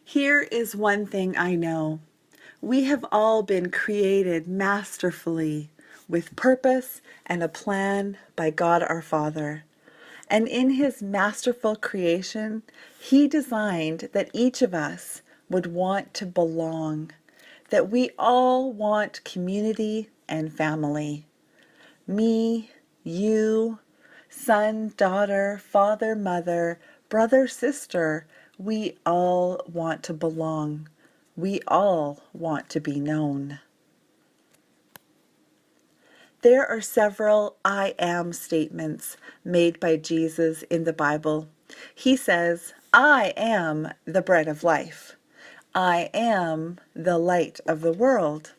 Here is one thing I know. We have all been created masterfully with purpose and a plan by God our Father. And in his masterful creation, he designed that each of us would want to belong, that we all want community and family. Me, you, son, daughter, father, mother, brother, sister, we all want to belong. We all want to be known. There are several I am statements made by Jesus in the Bible. He says, I am the bread of life. I am the light of the world.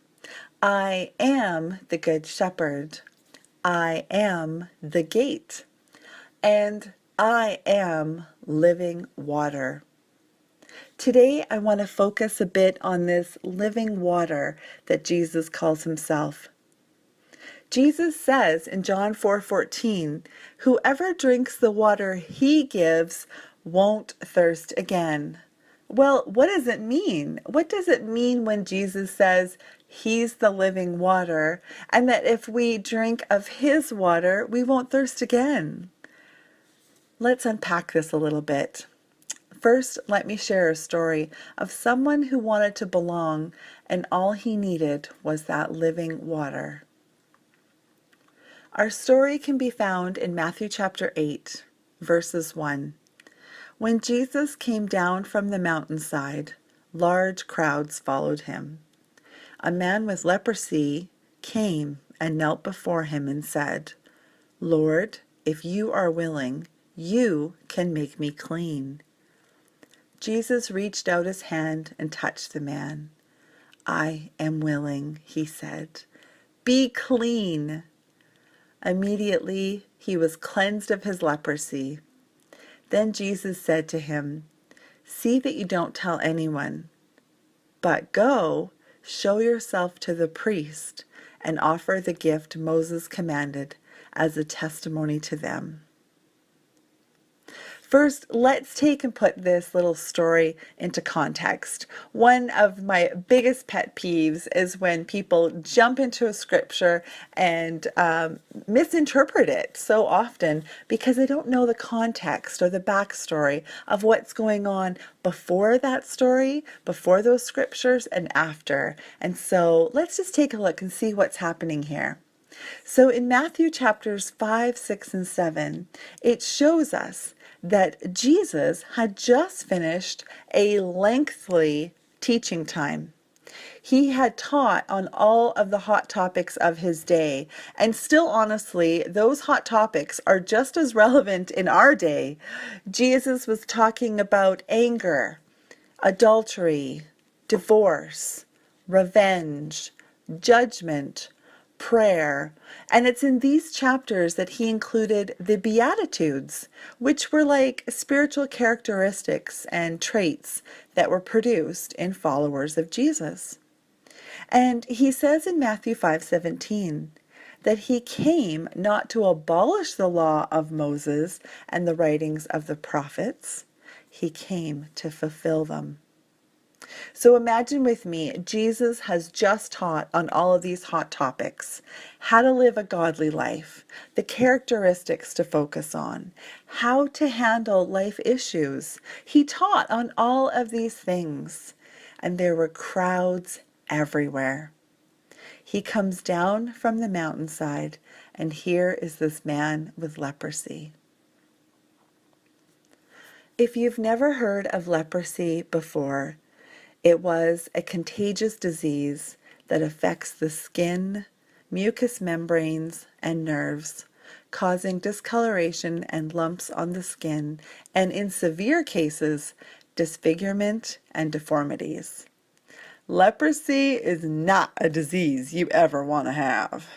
I am the good shepherd. I am the gate. And I am living water. Today, I want to focus a bit on this living water that Jesus calls himself. Jesus says in John 4:14, whoever drinks the water he gives won't thirst again. Well, what does it mean? What does it mean when Jesus says he's the living water and that if we drink of his water, we won't thirst again? Let's unpack this a little bit. First, let me share a story of someone who wanted to belong and all he needed was that living water. Our story can be found in Matthew chapter 8, verses 1. When Jesus came down from the mountainside, large crowds followed him. A man with leprosy came and knelt before him and said, Lord, if you are willing, you can make me clean. Jesus reached out his hand and touched the man. I am willing, he said. Be clean. Immediately he was cleansed of his leprosy. Then Jesus said to him, see that you don't tell anyone, but go, show yourself to the priest, and offer the gift Moses commanded as a testimony to them. First, let's take and put this little story into context. One of my biggest pet peeves is when people jump into a scripture and misinterpret it so often because they don't know the context or the backstory of what's going on before that story, before those scriptures, and after. And so let's just take a look and see what's happening here. So in Matthew chapters 5, 6, and 7, it shows us that Jesus had just finished a lengthy teaching time. He had taught on all of the hot topics of his day. And still, honestly, those hot topics are just as relevant in our day. Jesus was talking about anger, adultery, divorce, revenge, judgment, prayer, and it's in these chapters that he included the Beatitudes, which were like spiritual characteristics and traits that were produced in followers of Jesus. And he says in Matthew 5:17 that he came not to abolish the law of Moses and the writings of the prophets, he came to fulfill them. So imagine with me, Jesus has just taught on all of these hot topics, how to live a godly life, the characteristics to focus on, how to handle life issues. He taught on all of these things, and there were crowds everywhere. He comes down from the mountainside, and here is this man with leprosy. If you've never heard of leprosy before, it was a contagious disease that affects the skin, mucous membranes, and nerves, causing discoloration and lumps on the skin, and in severe cases, disfigurement and deformities. Leprosy is not a disease you ever want to have.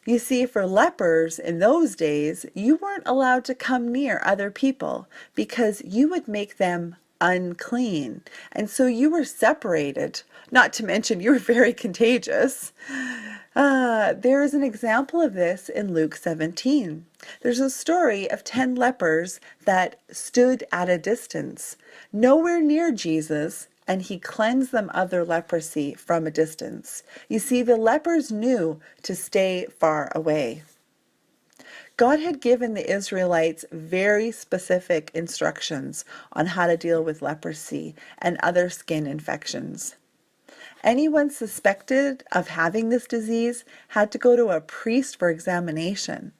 You see, for lepers in those days, you weren't allowed to come near other people because you would make them unclean. And so you were separated, not to mention you were very contagious. There is an example of this in Luke 17. There's a story of 10 lepers that stood at a distance, nowhere near Jesus, and he cleansed them of their leprosy from a distance. You see, the lepers knew to stay far away. God had given the Israelites very specific instructions on how to deal with leprosy and other skin infections. Anyone suspected of having this disease had to go to a priest for examination.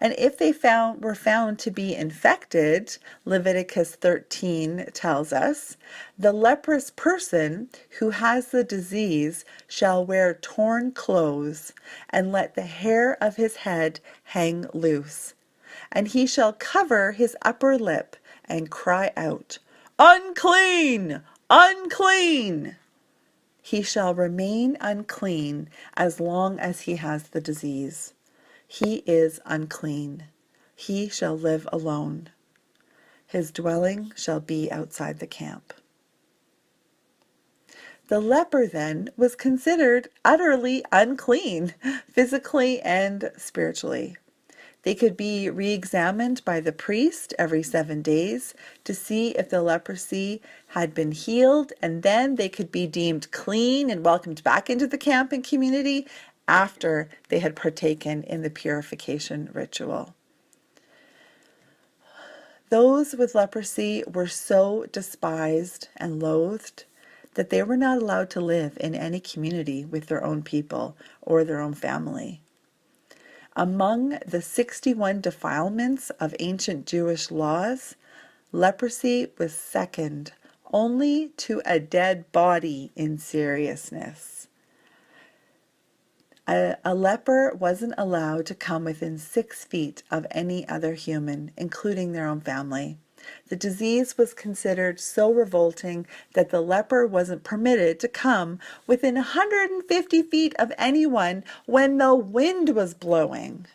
And if they were found to be infected, Leviticus 13 tells us, the leprous person who has the disease shall wear torn clothes and let the hair of his head hang loose. And he shall cover his upper lip and cry out, "Unclean! Unclean!" He shall remain unclean as long as he has the disease. He is unclean. He shall live alone. His dwelling shall be outside the camp. The leper then was considered utterly unclean, physically and spiritually. They could be re-examined by the priest every 7 days to see if the leprosy had been healed, and then they could be deemed clean and welcomed back into the camp and community after they had partaken in the purification ritual. Those with leprosy were so despised and loathed that they were not allowed to live in any community with their own people or their own family. Among the 61 defilements of ancient Jewish laws, leprosy was second only to a dead body in seriousness. A leper wasn't allowed to come within 6 feet of any other human, including their own family. The disease was considered so revolting that the leper wasn't permitted to come within 150 feet of anyone when the wind was blowing.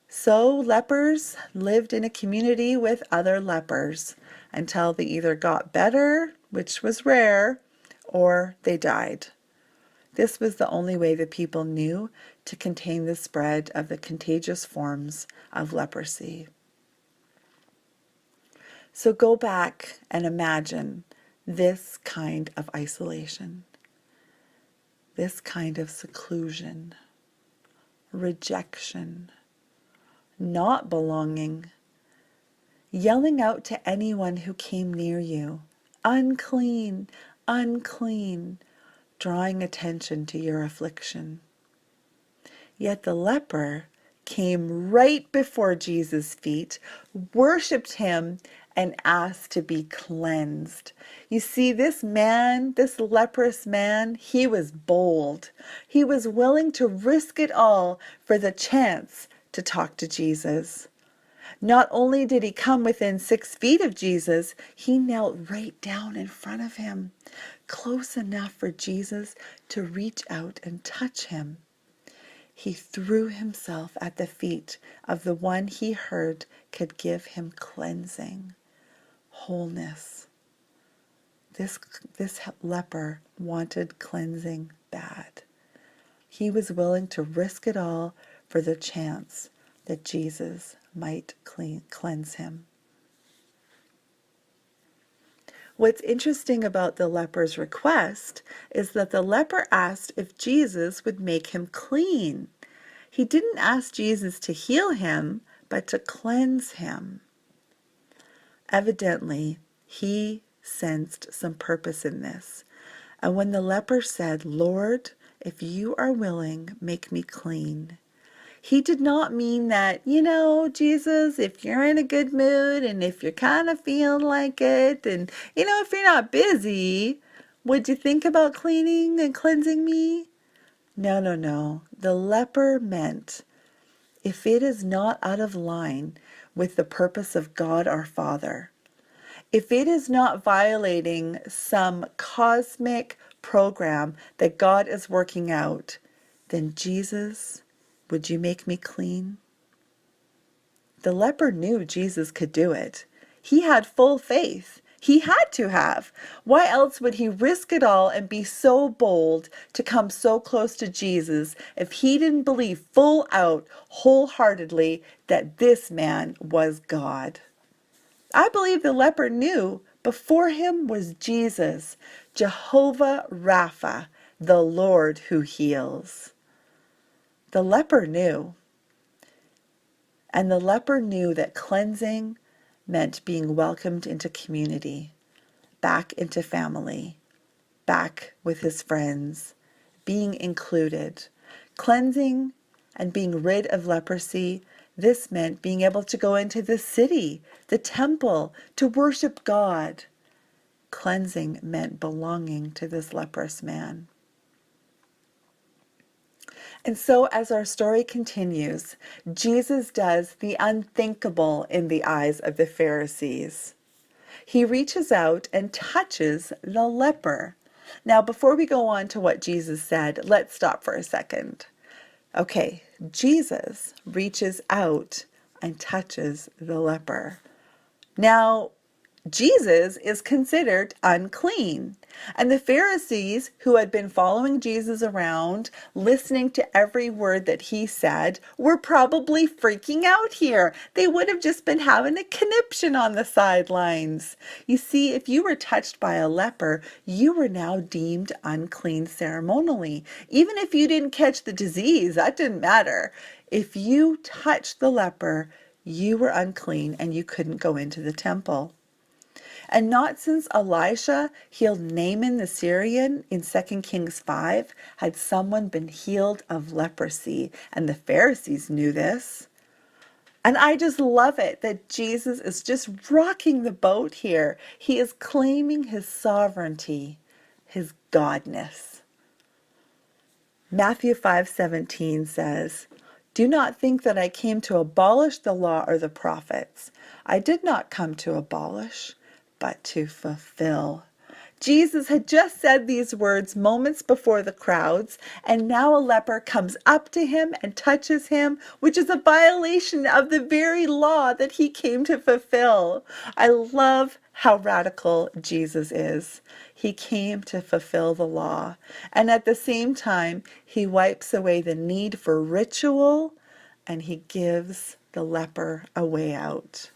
So lepers lived in a community with other lepers until they either got better, which was rare, or they died. This was the only way the people knew to contain the spread of the contagious forms of leprosy. So go back and imagine this kind of isolation, this kind of seclusion, rejection, not belonging, yelling out to anyone who came near you, "Unclean, unclean," drawing attention to your affliction. Yet the leper came right before Jesus' feet, worshipped him, and asked to be cleansed. You see, this man, this leprous man, he was bold. He was willing to risk it all for the chance to talk to Jesus. Not only did he come within 6 feet of Jesus, he knelt right down in front of him, close enough for Jesus to reach out and touch him. He threw himself at the feet of the one he heard could give him cleansing, wholeness. This leper wanted cleansing bad. He was willing to risk it all for the chance that Jesus might cleanse him. What's interesting about the leper's request is that the leper asked if Jesus would make him clean. He didn't ask Jesus to heal him, but to cleanse him. Evidently, he sensed some purpose in this. And when the leper said, "Lord, if you are willing, make me clean," he did not mean that, Jesus, if you're in a good mood and if you're kind of feeling like it and, if you're not busy, would you think about cleaning and cleansing me? No, no, no. The leper meant if it is not out of line with the purpose of God our Father, if it is not violating some cosmic program that God is working out, then Jesus, would you make me clean? The leper knew Jesus could do it. He had full faith. He had to have. Why else would he risk it all and be so bold to come so close to Jesus if he didn't believe full out, wholeheartedly, that this man was God? I believe the leper knew before him was Jesus, Jehovah Rapha, the Lord who heals. The leper knew. And the leper knew that cleansing meant being welcomed into community, back into family, back with his friends, being included. Cleansing and being rid of leprosy, this meant being able to go into the city, the temple, to worship God. Cleansing meant belonging to this leprous man. And so as our story continues, Jesus does the unthinkable in the eyes of the Pharisees. He reaches out and touches the leper. Now, before we go on to what Jesus said, let's stop for a second. Okay, Jesus reaches out and touches the leper. Now, Jesus is considered unclean. And the Pharisees, who had been following Jesus around, listening to every word that he said, were probably freaking out here. They would have just been having a conniption on the sidelines. You see, if you were touched by a leper, you were now deemed unclean ceremonially. Even if you didn't catch the disease, that didn't matter. If you touched the leper, you were unclean and you couldn't go into the temple. And not since Elisha healed Naaman the Syrian in 2 Kings 5 had someone been healed of leprosy, and the Pharisees knew this. And I just love it that Jesus is just rocking the boat here. He is claiming his sovereignty, his godness. Matthew 5:17 says, "Do not think that I came to abolish the law or the prophets. I did not come to abolish, but to fulfill." Jesus had just said these words moments before the crowds, and now a leper comes up to him and touches him, which is a violation of the very law that he came to fulfill. I love how radical Jesus is. He came to fulfill the law, and at the same time, he wipes away the need for ritual, and he gives the leper a way out.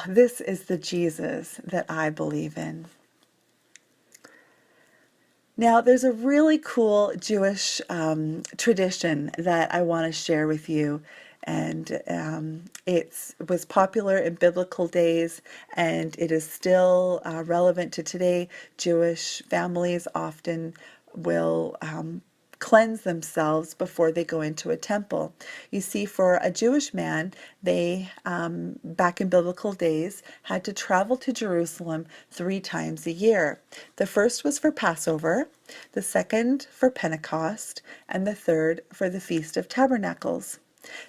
This is the Jesus that I believe in. Now, there's a really cool Jewish tradition that I want to share with you. And it was popular in biblical days, and it is still relevant to today. Jewish families often will cleanse themselves before they go into a temple. You see, for a Jewish man, they, back in biblical days, had to travel to Jerusalem 3 times a year. The first was for Passover, the second for Pentecost, and the third for the Feast of Tabernacles.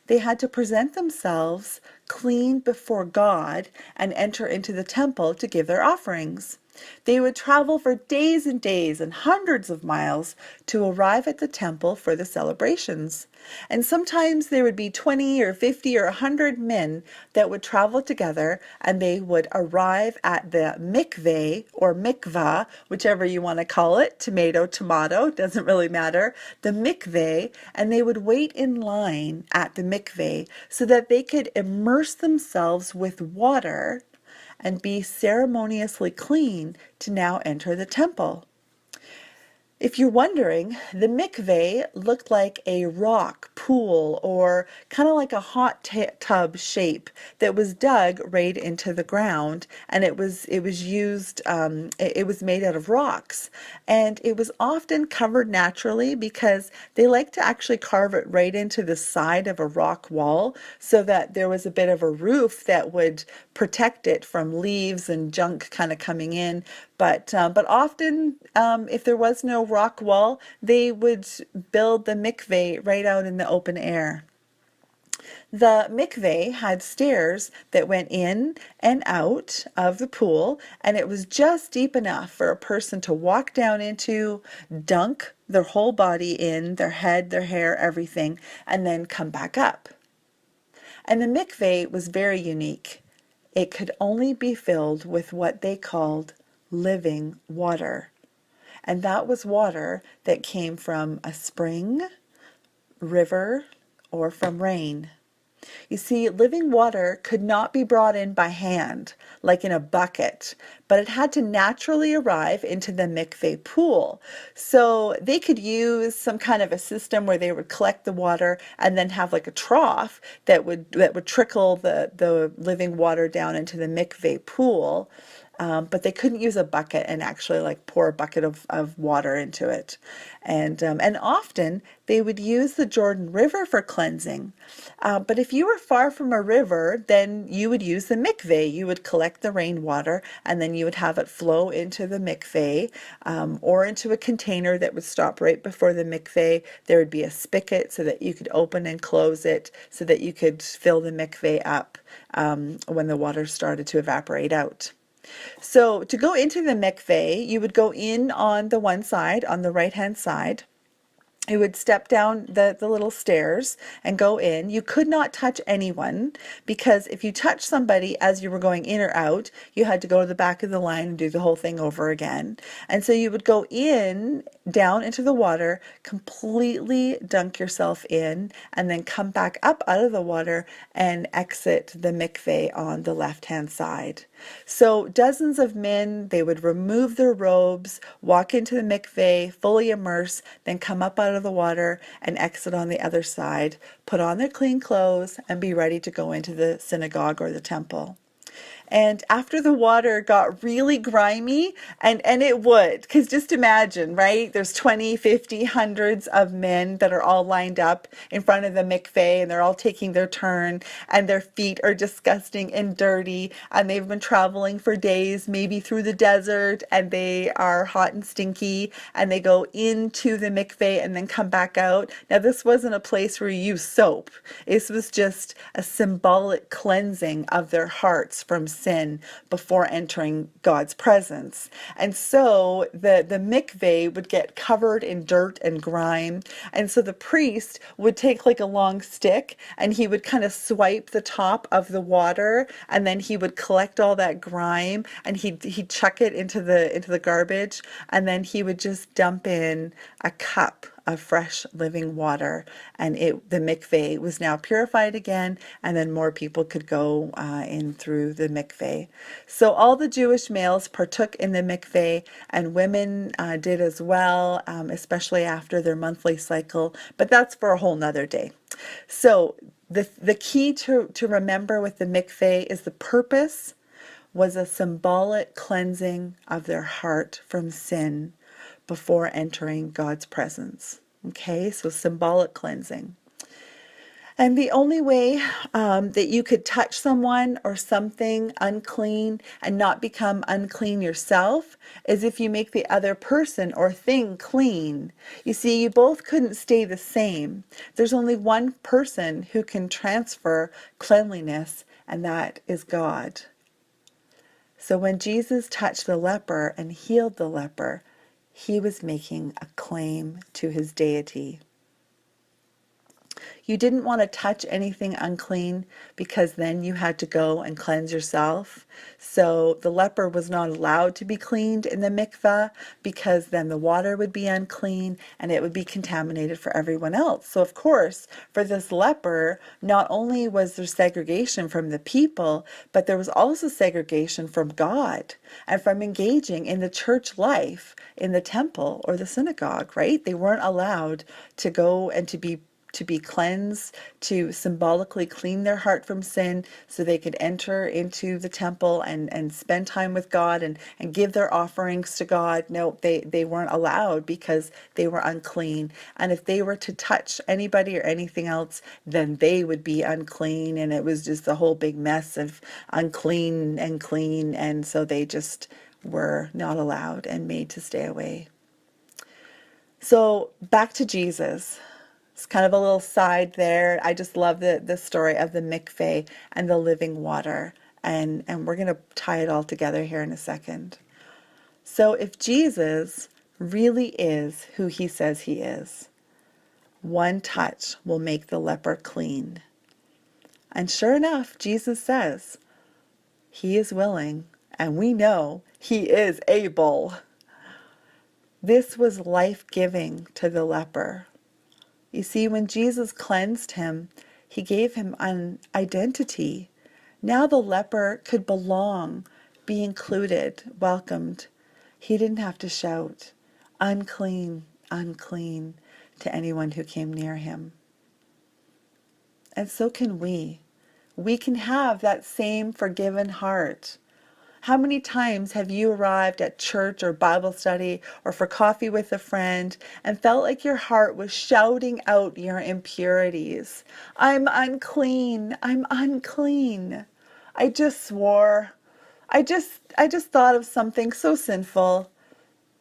They had to present themselves clean before God and enter into the temple to give their offerings. They would travel for days and days and hundreds of miles to arrive at the temple for the celebrations. And sometimes there would be 20 or 50 or 100 men that would travel together, and they would arrive at the mikveh or mikvah, whichever you want to call it, tomato, doesn't really matter, the mikveh, and they would wait in line at the mikveh so that they could immerse themselves with water and be ceremoniously clean to now enter the temple. If you're wondering, the mikveh looked like a rock pool or kind of like a hot tub shape that was dug right into the ground, and it was used. It was made out of rocks, and it was often covered naturally because they like to actually carve it right into the side of a rock wall so that there was a bit of a roof that would protect it from leaves and junk kind of coming in. But often, if there was no rock wall, they would build the mikveh right out in the open air. The mikveh had stairs that went in and out of the pool, and it was just deep enough for a person to walk down into, dunk their whole body in, their head, their hair, everything, and then come back up. And the mikveh was very unique. it could only be filled with what they called living water. And that was water that came from a spring, river, or from rain. You see, living water could not be brought in by hand, like in a bucket, but it had to naturally arrive into the mikveh pool. So they could use some kind of a system where they would collect the water and then have like a trough that would trickle the living water down into the mikveh pool. But they couldn't use a bucket and actually like pour a bucket of water into it. And often they would use the Jordan River for cleansing. But if you were far from a river, then you would use the mikveh. You would collect the rainwater and then you would have it flow into the mikveh, or into a container that would stop right before the mikveh. There would be a spigot so that you could open and close it so that you could fill the mikveh up when the water started to evaporate out. So to go into the mikveh, you would go in on the one side, on the right-hand side. You would step down the little stairs and go in. You could not touch anyone, because if you touched somebody as you were going in or out, you had to go to the back of the line and do the whole thing over again. And so you would go in, down into the water, completely dunk yourself in, and then come back up out of the water and exit the mikveh on the left-hand side. So dozens of men, they would remove their robes, walk into the mikveh, fully immerse, then come up out of the water and exit on the other side, put on their clean clothes, and be ready to go into the synagogue or the temple. And after the water got really grimy, and it would, because just imagine, right? There's 20, 50, hundreds of men that are all lined up in front of the mikveh, and they're all taking their turn, and their feet are disgusting and dirty, and they've been traveling for days, maybe through the desert, and they are hot and stinky, and they go into the mikveh and then come back out. Now, this wasn't a place where you use soap. This was just a symbolic cleansing of their hearts from sin before entering God's presence. And so the mikveh would get covered in dirt and grime. And so the priest would take like a long stick and he would kind of swipe the top of the water, and then he would collect all that grime and he'd chuck it into the garbage, and then he would just dump in a cup of fresh living water, and the mikveh was now purified again, and then more people could go in through the mikveh. So all the Jewish males partook in the mikveh, and women did as well, especially after their monthly cycle, but that's for a whole nother day. So the key to remember with the mikveh is the purpose was a symbolic cleansing of their heart from sin before entering God's presence. Okay, so symbolic cleansing. And the only way that you could touch someone or something unclean and not become unclean yourself is if you make the other person or thing clean. You see, you both couldn't stay the same. There's only one person who can transfer cleanliness, and that is God. So when Jesus touched the leper and healed the leper, he was making a claim to his deity. You didn't want to touch anything unclean because then you had to go and cleanse yourself. So the leper was not allowed to be cleaned in the mikveh because then the water would be unclean and it would be contaminated for everyone else. So of course, for this leper, not only was there segregation from the people, but there was also segregation from God and from engaging in the church life in the temple or the synagogue, right? They weren't allowed to go and to be cleansed, to symbolically clean their heart from sin so they could enter into the temple and spend time with God and give their offerings to God. No, they weren't allowed because they were unclean. And if they were to touch anybody or anything else, then they would be unclean. And it was just a whole big mess of unclean and clean. And so they just were not allowed and made to stay away. So back to Jesus. It's kind of a little side there. I just love the story of the mikveh and the living water. And we're going to tie it all together here in a second. So if Jesus really is who he says he is, one touch will make the leper clean. And sure enough, Jesus says He is willing, and we know he is able. This was life-giving to the leper. You see, when Jesus cleansed him, he gave him an identity. Now the leper could belong, be included, welcomed. He didn't have to shout, unclean, unclean, to anyone who came near him. And so can we. We can have that same forgiven heart. How many times have you arrived at church or Bible study or for coffee with a friend and felt like your heart was shouting out your impurities? I'm unclean. I'm unclean. I just swore. I just thought of something so sinful.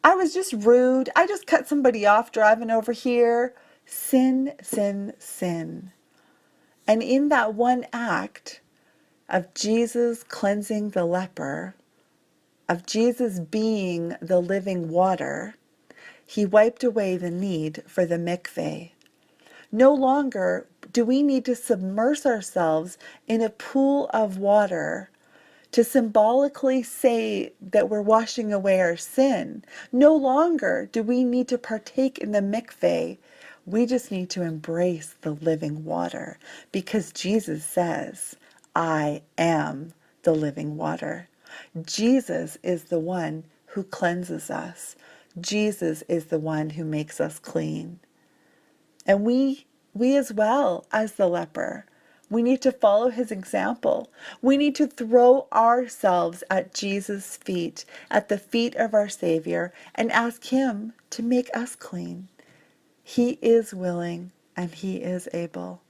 I was just rude. I just cut somebody off driving over here. Sin, sin, sin. And in that one act of Jesus cleansing the leper, of Jesus being the living water, he wiped away the need for the mikveh. No longer do we need to submerge ourselves in a pool of water to symbolically say that we're washing away our sin. No longer do we need to partake in the mikveh. We just need to embrace the living water because Jesus says, I am the living water. Jesus is the one who cleanses us. Jesus is the one who makes us clean. And we as well as the leper, we need to follow his example. We need to throw ourselves at Jesus' feet, at the feet of our Savior, and ask him to make us clean. He is willing and he is able.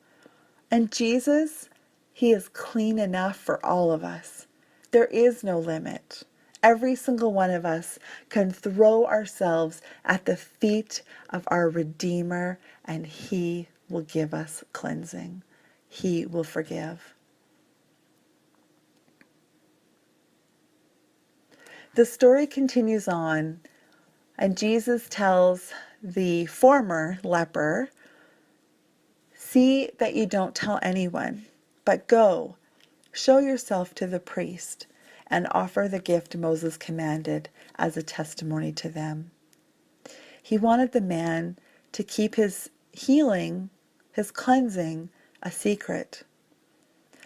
And Jesus, he is clean enough for all of us. There is no limit. Every single one of us can throw ourselves at the feet of our Redeemer, and he will give us cleansing. He will forgive. The story continues on, and Jesus tells the former leper, see that you don't tell anyone, but go, show yourself to the priest, and offer the gift Moses commanded as a testimony to them. He wanted the man to keep his healing, his cleansing, a secret.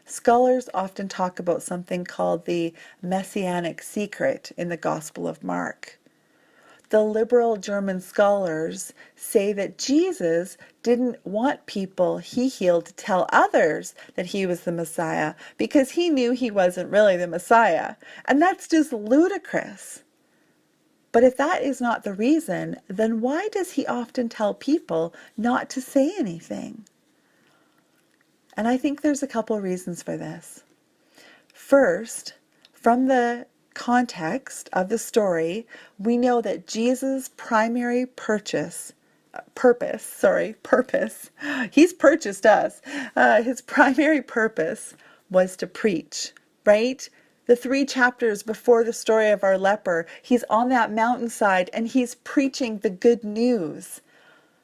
Scholars often talk about something called the messianic secret in the Gospel of Mark. The liberal German scholars say that Jesus didn't want people he healed to tell others that he was the Messiah because he knew he wasn't really the Messiah. And that's just ludicrous. But if that is not the reason, then why does he often tell people not to say anything? And I think there's a couple reasons for this. First, from the context of the story, we know that Jesus' primary purpose, he's purchased us. His primary purpose was to preach, right? The 3 chapters before the story of our leper, he's on that mountainside and he's preaching the good news.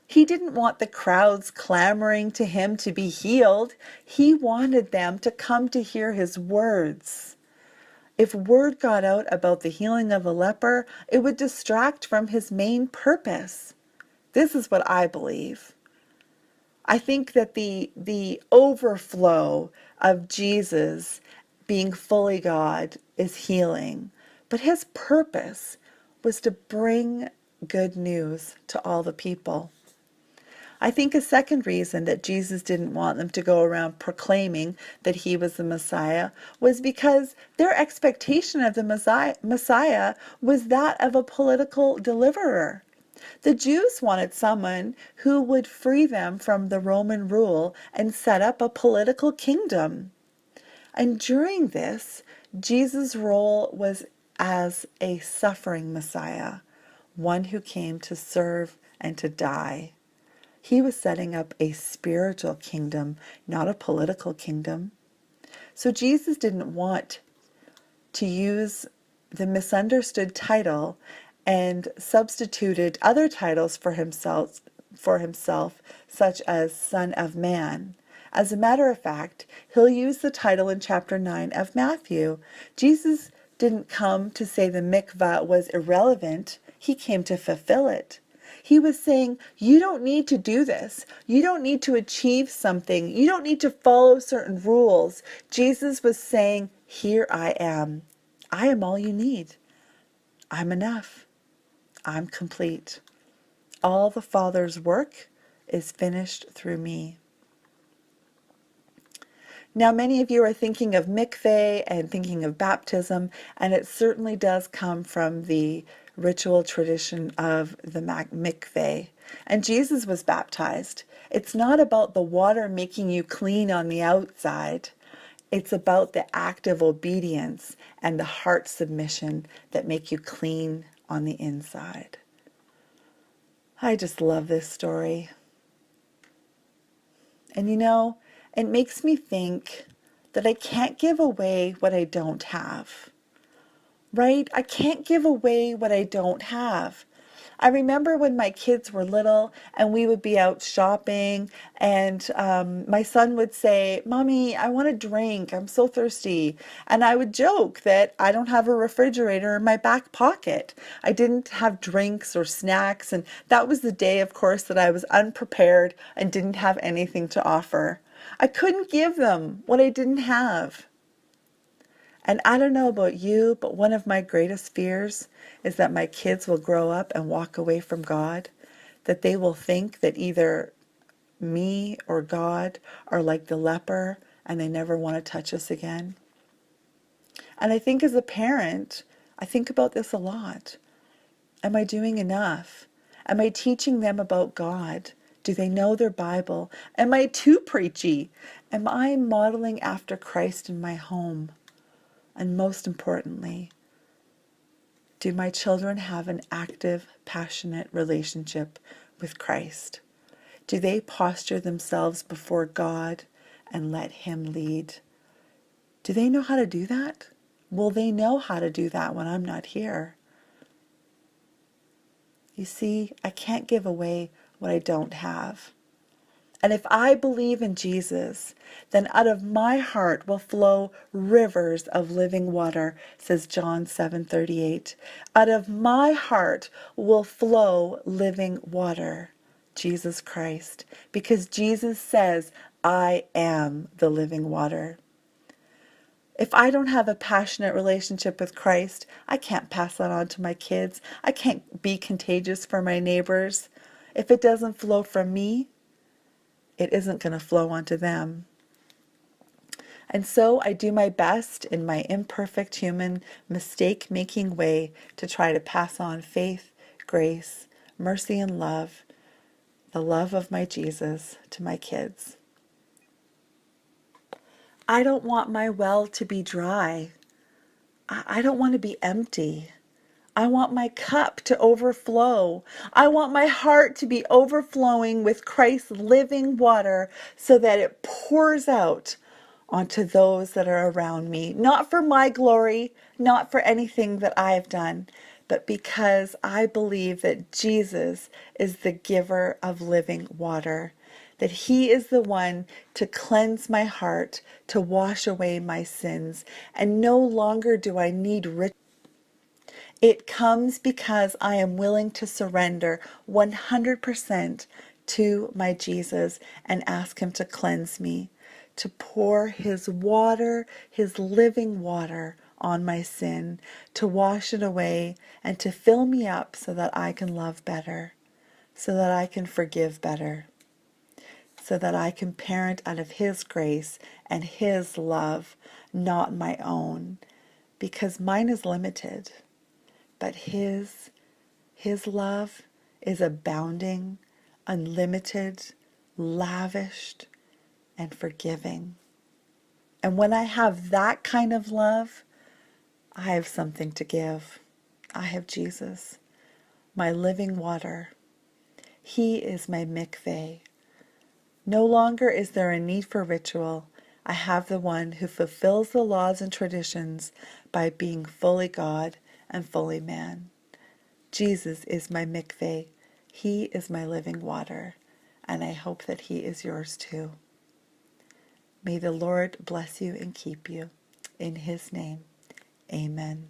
He didn't want the crowds clamoring to him to be healed. He wanted them to come to hear his words. If word got out about the healing of a leper, it would distract from his main purpose. This is what I believe. I think that the overflow of Jesus being fully God is healing, but his purpose was to bring good news to all the people. I think a second reason that Jesus didn't want them to go around proclaiming that he was the Messiah was because their expectation of the Messiah was that of a political deliverer. The Jews wanted someone who would free them from the Roman rule and set up a political kingdom. And during this, Jesus' role was as a suffering Messiah, one who came to serve and to die. He was setting up a spiritual kingdom, not a political kingdom. So Jesus didn't want to use the misunderstood title and substituted other titles for himself, such as Son of Man, As a matter of fact, he'll use the title in chapter 9 of Matthew. Jesus didn't come to say the mikvah was irrelevant. He came to fulfill it. He was saying, you don't need to do this. You don't need to achieve something. You don't need to follow certain rules. Jesus was saying, here I am. I am all you need. I'm enough. I'm complete. All the Father's work is finished through me. Now, many of you are thinking of mikveh and thinking of baptism, and it certainly does come from the ritual tradition of the mikveh. And Jesus was baptized. It's not about the water making you clean on the outside. It's about the active obedience and the heart submission that make you clean on the inside. I just love this story. And you know, it makes me think that I can't give away what I don't have, right? I can't give away what I don't have. I remember when my kids were little and we would be out shopping and my son would say, Mommy, I want a drink. I'm so thirsty. And I would joke that I don't have a refrigerator in my back pocket. I didn't have drinks or snacks. And that was the day, of course, that I was unprepared and didn't have anything to offer. I couldn't give them what I didn't have. And I don't know about you, but one of my greatest fears is that my kids will grow up and walk away from God, that they will think that either me or God are like the leper and they never want to touch us again. And I think as a parent, I think about this a lot. Am I doing enough? Am I teaching them about God? Do they know their Bible? Am I too preachy? Am I modeling after Christ in my home? And most importantly, do my children have an active, passionate relationship with Christ? Do they posture themselves before God and let Him lead? Do they know how to do that? Will they know how to do that when I'm not here? You see, I can't give away what I don't have. And if I believe in Jesus, then out of my heart will flow rivers of living water, says John 7:38. Out of my heart will flow living water, Jesus Christ, because Jesus says, I am the living water. If I don't have a passionate relationship with Christ, I can't pass that on to my kids. I can't be contagious for my neighbors. If it doesn't flow from me, it isn't going to flow onto them. And so I do my best in my imperfect human mistake-making way to try to pass on faith, grace, mercy, and love, the love of my Jesus, to my kids. I don't want my well to be dry. I don't want to be empty. I want my cup to overflow. I want my heart to be overflowing with Christ's living water so that it pours out onto those that are around me. Not for my glory, not for anything that I have done, but because I believe that Jesus is the giver of living water, that He is the one to cleanse my heart, to wash away my sins, and no longer do I need ritual. It comes because I am willing to surrender 100% to my Jesus and ask Him to cleanse me, to pour His water, His living water on my sin, to wash it away and to fill me up so that I can love better, so that I can forgive better, so that I can parent out of His grace and His love, not my own, because mine is limited. But His love is abounding, unlimited, lavished, and forgiving. And when I have that kind of love, I have something to give. I have Jesus, my living water. He is my mikveh. No longer is there a need for ritual. I have the one who fulfills the laws and traditions by being fully God and fully man. Jesus is my mikveh. He is my living water, and I hope that He is yours too. May the Lord bless you and keep you. In his name, amen.